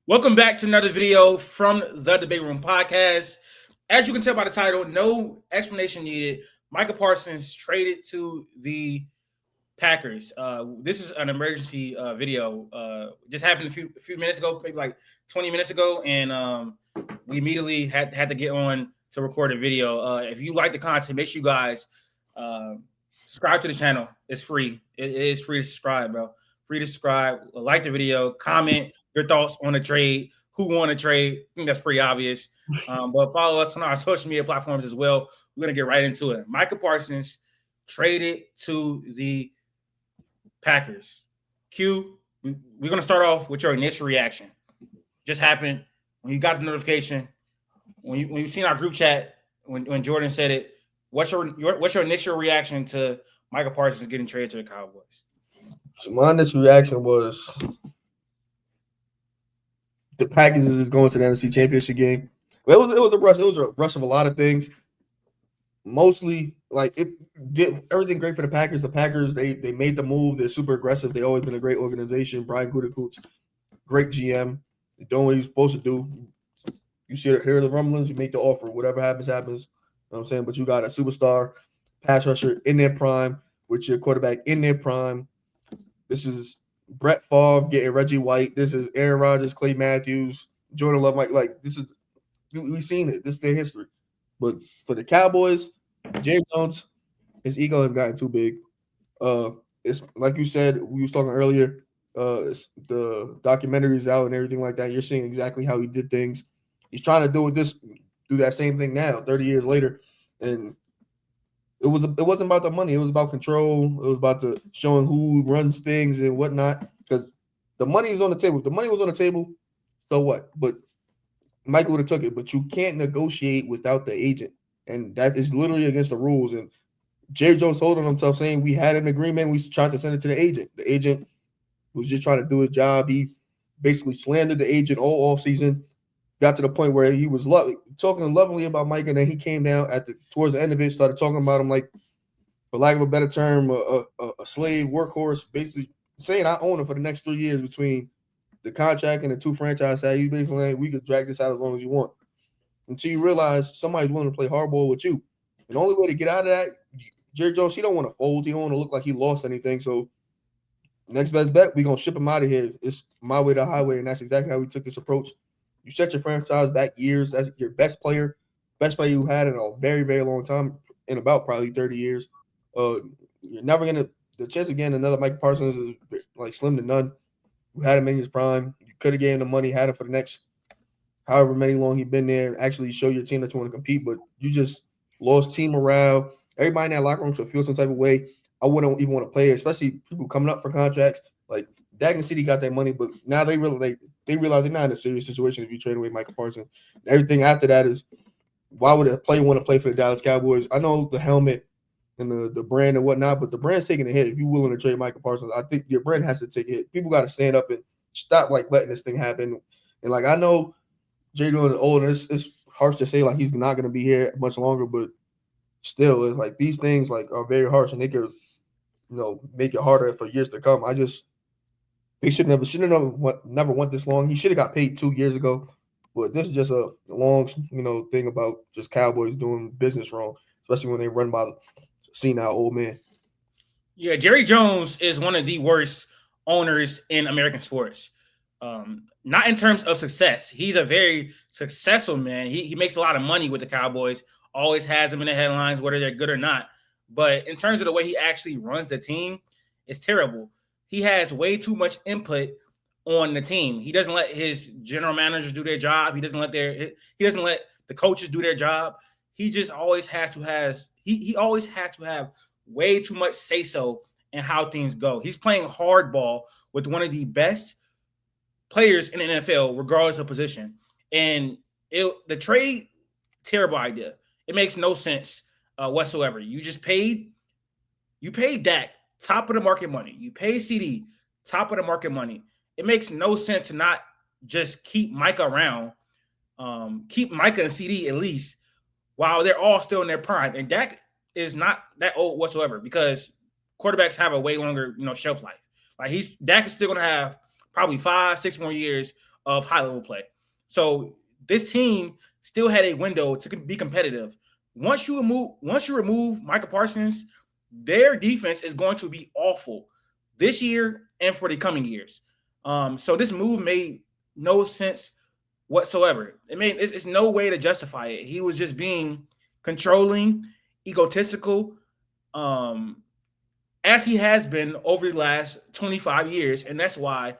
Welcome back to another video from the Debate Room podcast. As you can tell by the title, no explanation needed. Micah Parsons traded to the Packers. This is an emergency video. Just happened a few minutes ago, maybe like 20 minutes ago, and we immediately had to get on to record a video. If you like the content, make sure you guys subscribe to the channel. It's free. It is free to subscribe, bro. Free to subscribe. Like the video. Comment your thoughts on the trade. Who won the trade? I think that's pretty obvious. But follow us on our social media platforms as well. We're gonna get right into it. Micah Parsons traded to the Packers. Q, we're going to start off with your initial reaction. Just happened when you got the notification, when you seen our group chat, when Jordan said it. What's your initial reaction to Micah Parsons getting traded to the Cowboys? So my initial reaction was the Packers is going to the NFC Championship game. Well, it was a rush. It was a rush of a lot of things. Mostly, like, it did everything great for the Packers. The Packers, they made the move. They're super aggressive. They've always been a great organization. Brian Gutekunst, great GM. They're doing what he's supposed to do. You hear the rumblings, you make the offer. Whatever happens, happens. You know what I'm saying? But you got a superstar pass rusher in their prime with your quarterback in their prime. This is Brett Favre getting Reggie White. This is Aaron Rodgers, Clay Matthews, Jordan Love. Like this is we've seen it. This is their history. But for the Cowboys, Jerry Jones, his ego has gotten too big. It's like you said, we was talking earlier. The documentary is out and everything like that. You're seeing exactly how he did things. He's trying to do that same thing now, 30 years later, and it wasn't about the money. It was about control. It was about the showing who runs things and whatnot. Because the money was on the table. If the money was on the table, so what? But Michael would have took it. But you can't negotiate without the agent. And that is literally against the rules. And Jerry Jones told on himself saying we had an agreement. We tried to send it to the agent. The agent was just trying to do his job. He basically slandered the agent all offseason. Got to the point where he was talking lovingly about Mike, and then he came down towards the end of it, started talking about him like, for lack of a better term, a slave workhorse, basically saying I own him for the next 3 years between the contract and the two franchise tags. You basically like, we could drag this out as long as you want. Until you realize somebody's willing to play hardball with you. And the only way to get out of that, Jerry Jones, he don't want to fold. He don't want to look like he lost anything. So next best bet, we're going to ship him out of here. It's my way to the highway, and that's exactly how we took this approach. You set your franchise back years. That's your best player you had in a very, very long time, in about probably 30 years. You're never going to – the chance again, another Micah Parsons is like slim to none. You had him in his prime. You could have gave him the money, had him for the next however many long he's been there, and actually show your team that you want to compete, but you just lost team morale. Everybody in that locker room should feel some type of way. I wouldn't even want to play, especially people coming up for contracts. Like, Dak and City got their money, but now they realize they're not in a serious situation if you trade away Micah Parsons. Everything after that is, why would a player want to play for the Dallas Cowboys? I know the helmet and the brand and whatnot, but the brand's taking a hit. If you're willing to trade Micah Parsons, I think your brand has to take a hit. People got to stand up and stop like letting this thing happen. And like, I know Jay Dillon is old, and it's harsh to say like he's not going to be here much longer, but still, it's like these things like are very harsh, and they could, make it harder for years to come. They should never went this long. He should have got paid 2 years ago, but this is just a long, thing about just Cowboys doing business wrong, especially when they run by the senile old man. Yeah, Jerry Jones is one of the worst owners in American sports. Not in terms of success. He's a very successful man. He makes a lot of money with the Cowboys, always has them in the headlines, whether they're good or not. But in terms of the way he actually runs the team, it's terrible. He has way too much input on the team. He doesn't let his general managers do their job. He doesn't let the coaches do their job. He just always has to have way too much say-so in how things go. He's playing hardball with one of the best players in the NFL, regardless of position. And the trade, terrible idea. It makes no sense whatsoever. You paid Dak top of the market money. You pay CD top of the market money. It makes no sense to not just keep Micah around, keep Micah and CD at least while they're all still in their prime. And Dak is not that old whatsoever because quarterbacks have a way longer, shelf life. Like Dak is still going to have probably 5-6 more years of high level play. So this team still had a window to be competitive. Once you remove Micah Parsons, their defense is going to be awful this year and for the coming years. So this move made no sense whatsoever. It's no way to justify it. He was just being controlling, egotistical, um, as he has been over the last 25 years, and that's why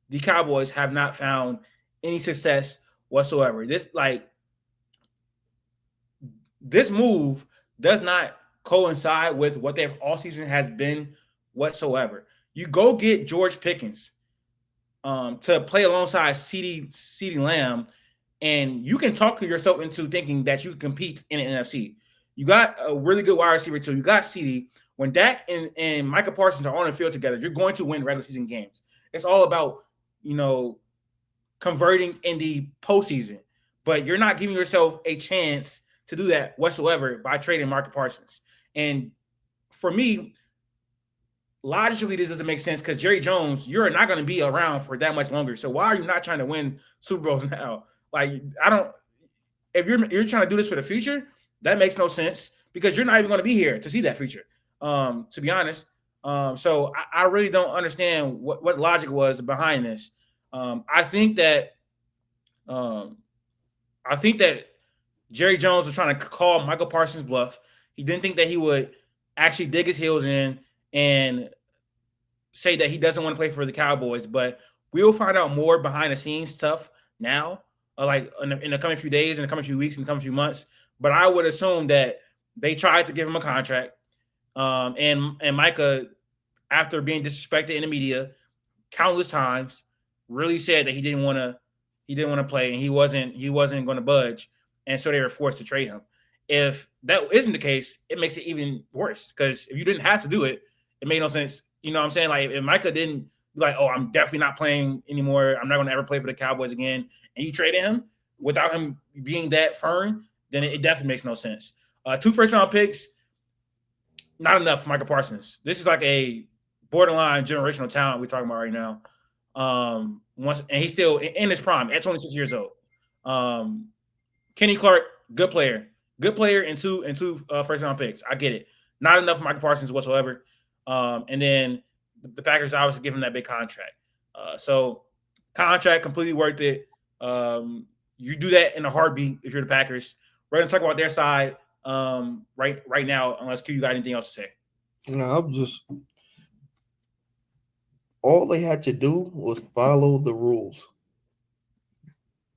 the Cowboys have not found any success whatsoever. This move does not coincide with what their offseason has been whatsoever. You go get George Pickens to play alongside CeeDee Lamb, and you can talk yourself into thinking that you can compete in the NFC. You got a really good wide receiver too. You got CeeDee. When Dak and Micah Parsons are on the field together, you're going to win regular season games. It's all about, converting in the postseason. But you're not giving yourself a chance to do that whatsoever by trading Micah Parsons. And for me, logically, this doesn't make sense because Jerry Jones, you're not going to be around for that much longer. So why are you not trying to win Super Bowls now? Like, I don't. If you're trying to do this for the future, that makes no sense because you're not even going to be here to see that future. To be honest, so I really don't understand what logic was behind this. I think that Jerry Jones was trying to call Michael Parsons' bluff. He didn't think that he would actually dig his heels in and say that he doesn't want to play for the Cowboys. But we'll find out more behind the scenes stuff now, like in the coming few days, in the coming few weeks, in the coming few months. But I would assume that they tried to give him a contract. And Micah, after being disrespected in the media countless times, really said that he didn't want to play and he wasn't going to budge, and so they were forced to trade him. If that isn't the case, it makes it even worse because if you didn't have to do it, it made no sense. You know what I'm saying? Like if Micah didn't be like, oh, I'm definitely not playing anymore. I'm not going to ever play for the Cowboys again, and you traded him without him being that firm, then it definitely makes no sense. 2 first-round picks, not enough for Micah Parsons. This is like a borderline generational talent we're talking about right now. And he's still in his prime at 26 years old. Kenny Clark, good player, and two first round picks. I get it. Not enough for Micah Parsons whatsoever. And then the Packers obviously give him that big contract. So contract completely worth it. You do that in a heartbeat if you're the Packers. We're gonna talk about their side right now, unless Q, you got anything else to say. No, all they had to do was follow the rules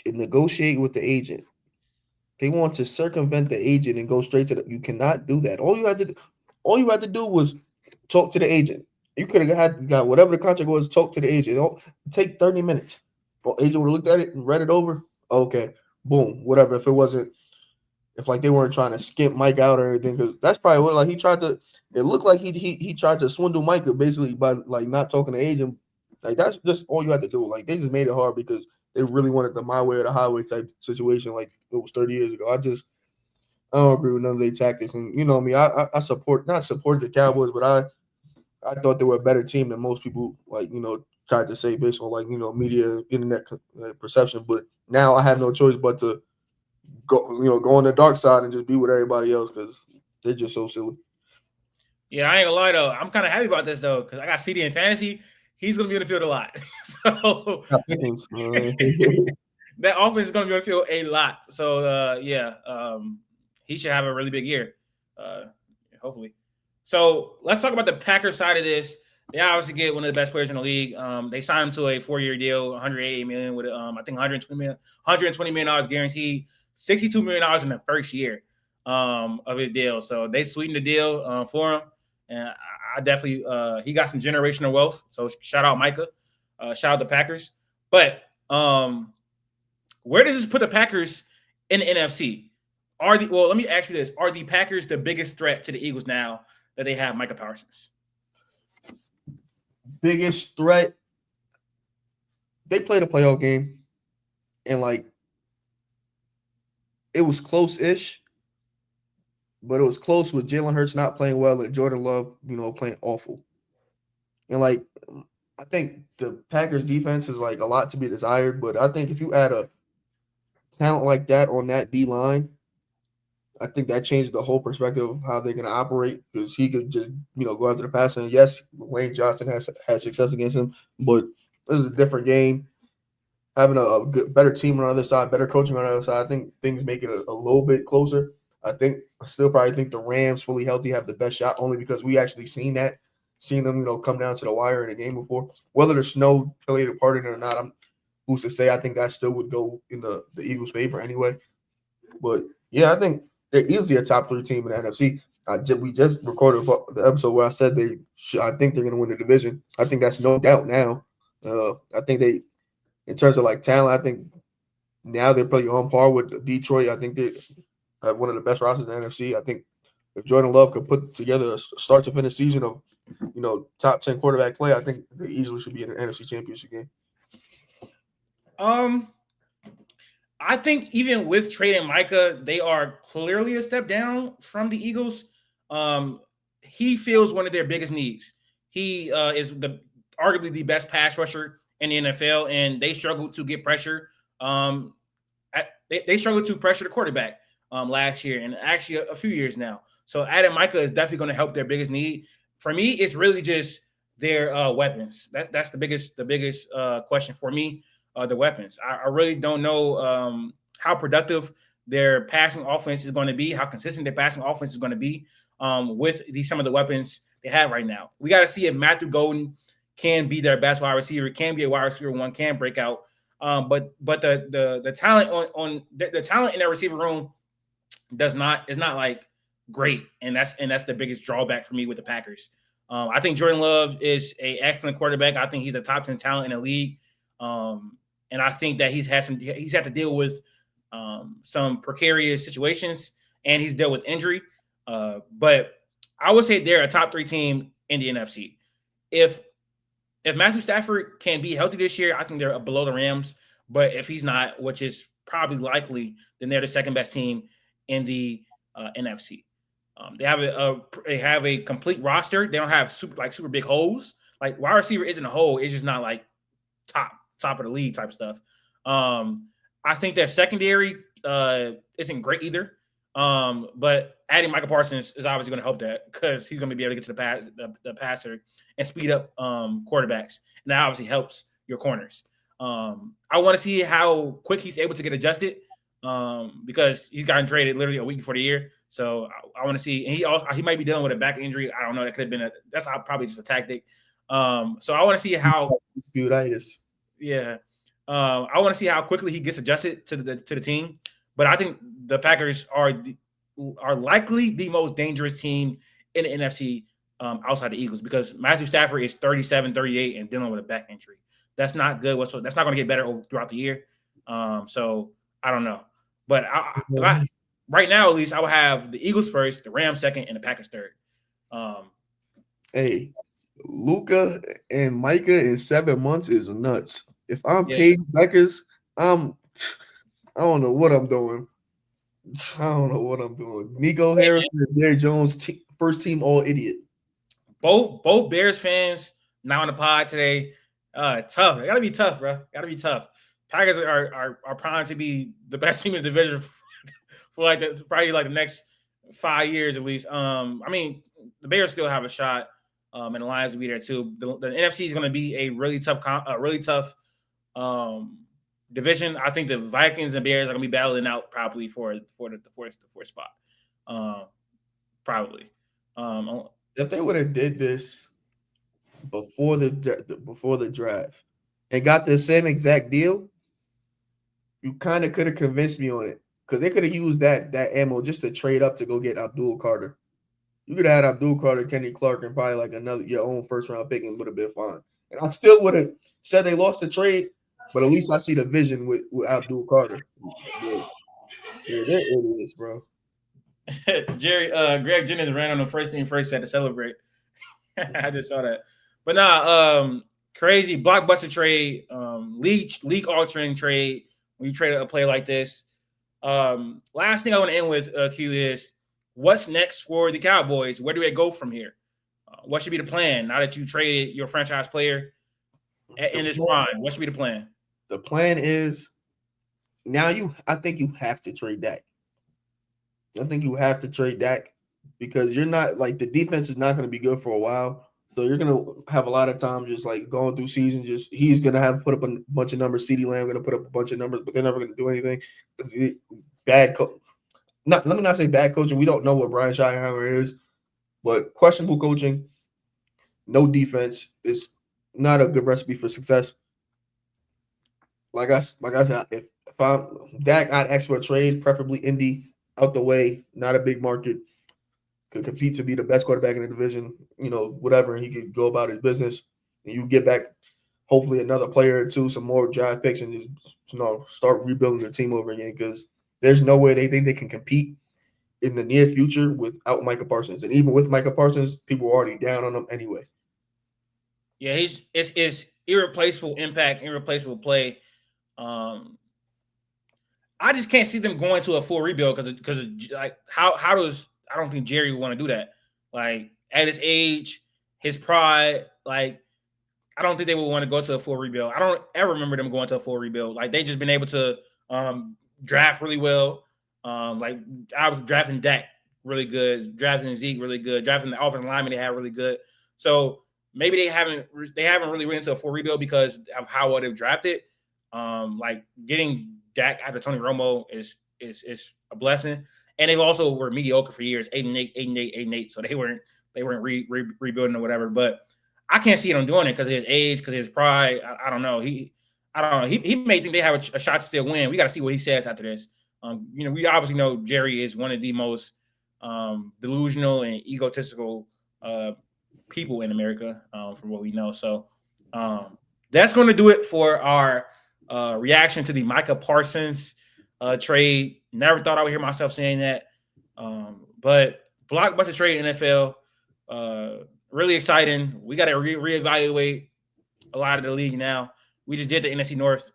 and negotiate with the agent. They want to circumvent the agent and go straight to the. You cannot do that. All you had to do was talk to the agent. You could have got whatever the contract was. Talk to the agent. It'll take 30 minutes. The agent would have looked at it and read it over. Okay, boom, whatever. If like they weren't trying to skimp Mike out or anything, because that's probably what like he tried to. It looked like he tried to swindle Micah basically by like not talking to the agent. Like that's just all you had to do. Like they just made it hard because they really wanted the my way or the highway type situation. Like it was 30 years ago. I don't agree with none of their tactics. And you know me, I not support the Cowboys, but I thought they were a better team than most people tried to say based on media, internet perception. But now I have no choice but to go on the dark side and just be with everybody else because they're just so silly. Yeah, I ain't gonna lie though. I'm kind of happy about this though because I got CD in fantasy. He's gonna be on the field a lot, so that offense is gonna be on the field a lot. So he should have a really big year, hopefully. So let's talk about the Packers side of this. They obviously get one of the best players in the league. They signed him to a 4-year deal, $188 million with I think $120 million guaranteed, $62 million in the first year of his deal. So they sweetened the deal for him, and I definitely he got some generational wealth. So shout out Micah, shout out the Packers. But where does this put the Packers in the NFC? Let me ask you this: are the Packers the biggest threat to the Eagles now that they have Micah Parsons? Biggest threat. They played a playoff game, and it was close-ish, but it was close with Jalen Hurts not playing well and Jordan Love, playing awful. And I think the Packers defense is like a lot to be desired, but I think if you add a talent like that on that D line, I think that changed the whole perspective of how they're going to operate because he could just, go after the pass. And yes, Lane Johnson has had success against him, but this is a different game. Having a good, better team on the other side, better coaching on the other side, I think things make it a little bit closer. I still probably think the Rams fully healthy have the best shot only because we actually seen them, come down to the wire in a game before. Whether the snow played a part in it or not, who's to say? I think that still would go in the Eagles' favor anyway. But yeah, I think they're easily a top 3 team in the NFC. We just recorded the episode where I said I think they're going to win the division. I think that's no doubt now. I think in terms of like talent, I think now they're probably on par with Detroit. I think they have one of the best rosters in the NFC. I think if Jordan Love could put together a start to finish season of, top 10 quarterback play, I think they easily should be in the NFC Championship game. I think even with trading Micah, they are clearly a step down from the Eagles. He feels one of their biggest needs. He is arguably the best pass rusher in the NFL, and they struggled to get pressure. They struggled to pressure the quarterback last year, and actually a few years now. So adding Micah is definitely going to help their biggest need. For me, it's really just their weapons. That's the biggest question for me. The weapons. I really don't know how productive their passing offense is going to be, how consistent their passing offense is going to be with some of the weapons they have right now. We got to see if Matthew Golden can be their best wide receiver, can be a wide receiver one, can break out. But the talent on the talent in that receiver room is not like great, and that's the biggest drawback for me with the Packers. I think Jordan Love is an excellent quarterback. I think he's a top 10 talent in the league. And I think that he's had to deal with some precarious situations, and he's dealt with injury. But I would say they're a top 3 team in the NFC. If Matthew Stafford can be healthy this year, I think they're below the Rams. But if he's not, which is probably likely, then they're the second best team in the NFC. They have a complete roster. They don't have super big holes. Like wide receiver isn't a hole. It's just not like top of the league type stuff. I think their secondary isn't great either. But adding Micah Parsons is obviously going to help that because he's going to be able to get to the passer and speed up quarterbacks. And that obviously helps your corners. I want to see how quick he's able to get adjusted because he's gotten traded literally a week before the year. So I want to see, and he might be dealing with a back injury. I don't know. That could have been that's probably just a tactic. So I want to see how disputitis. Yeah. I want to see how quickly he gets adjusted to the team. But I think the Packers are likely the most dangerous team in the NFC outside the Eagles because Matthew Stafford is 37, 38 and dealing with a back injury. That's not good whatsoever. That's not going to get better throughout the year. So I don't know. But right now, at least, I will have the Eagles first, the Rams second, and the Packers third. Hey, Luka and Micah in 7 months is nuts. If I'm Paige Beckers, I don't know what I'm doing. Nico Harrison and Jerry Jones, first team all idiot. Both Bears fans now on the pod today. Tough. It gotta be tough, bro. Gotta be tough. Packers are primed to be the best team in the division for probably the next 5 years at least. I mean, the Bears still have a shot, and the Lions will be there too. The NFC is going to be a really tough division. I think the Vikings and Bears are going to be battling out probably for the fourth spot. Probably. If they would have did this before the draft and got the same exact deal, you kind of could have convinced me on it because they could have used that ammo just to trade up to go get Abdul Carter. You could have had Abdul Carter, Kenny Clark, and probably like your own first round pick and would have been fine. And I still would have said they lost the trade, but at least I see the vision with Abdul Carter. Yeah, they're idiots, bro. Jerry, Greg Jennings ran on the first team first set to celebrate. I just saw that. But crazy blockbuster trade, league altering trade when you trade a play like this. Last thing I want to end with, Q, is what's next for the Cowboys? Where do they go from here? What should be the plan now that you traded your franchise player? in his prime? What should be the plan? The plan is now I think you have to trade Dak. I think you have to trade Dak because you're not like the defense is not going to be good for a while. So you're going to have a lot of time just like going through season. Just he's going to have put up a bunch of numbers. CeeDee Lamb going to put up a bunch of numbers, but they're never going to do anything. Bad coach. Let me not say bad coaching. We don't know what Brian Schottenheimer is, but questionable coaching, no defense is not a good recipe for success. Like I said, if I'm Dak, I'd ask for a trade, preferably Indy, out the way, not a big market, could compete to be the best quarterback in the division, whatever, and he could go about his business. And you get back, hopefully, another player or two, some more draft picks, and just start rebuilding the team over again because there's no way they think they can compete in the near future without Micah Parsons. And even with Micah Parsons, people are already down on him anyway. Yeah, it's irreplaceable impact, irreplaceable play. I just can't see them going to a full rebuild because like how does I don't think Jerry would want to do that. Like at his age, his pride, like I don't think they would want to go to a full rebuild. I don't ever remember them going to a full rebuild. Like they just been able to draft really well. Like I was drafting Dak really good, drafting Zeke really good, drafting the offensive lineman they had really good. So maybe they haven't really went into a full rebuild because of how well they've drafted. Like getting Dak after Tony Romo is a blessing, and they also were mediocre for years, 8-8. So they weren't rebuilding or whatever. But I can't see them doing it because of his age, because of his pride. I don't know. He may think they have a shot to still win. We got to see what he says after this. We obviously know Jerry is one of the most delusional and egotistical people in America, from what we know. So that's going to do it for our reaction to the Micah Parsons trade. Never thought I would hear myself saying that. But blockbuster trade in NFL. Really exciting. We got to reevaluate a lot of the league now. We just did the NFC North.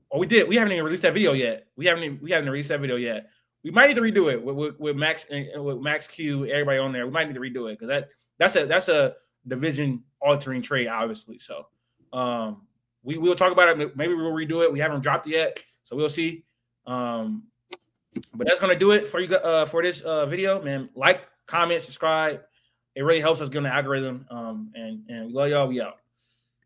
Or we did. We haven't even released that video yet. We haven't released that video yet. We might need to redo it with Max and with Max Q, everybody on there. We might need to redo it because that's a division altering trade, obviously. So we will talk about it. Maybe we'll redo it. We haven't dropped it yet, so we'll see. But that's gonna do it for you for this video, man. Like, comment, subscribe. It really helps us get on the algorithm. And we love y'all. We out.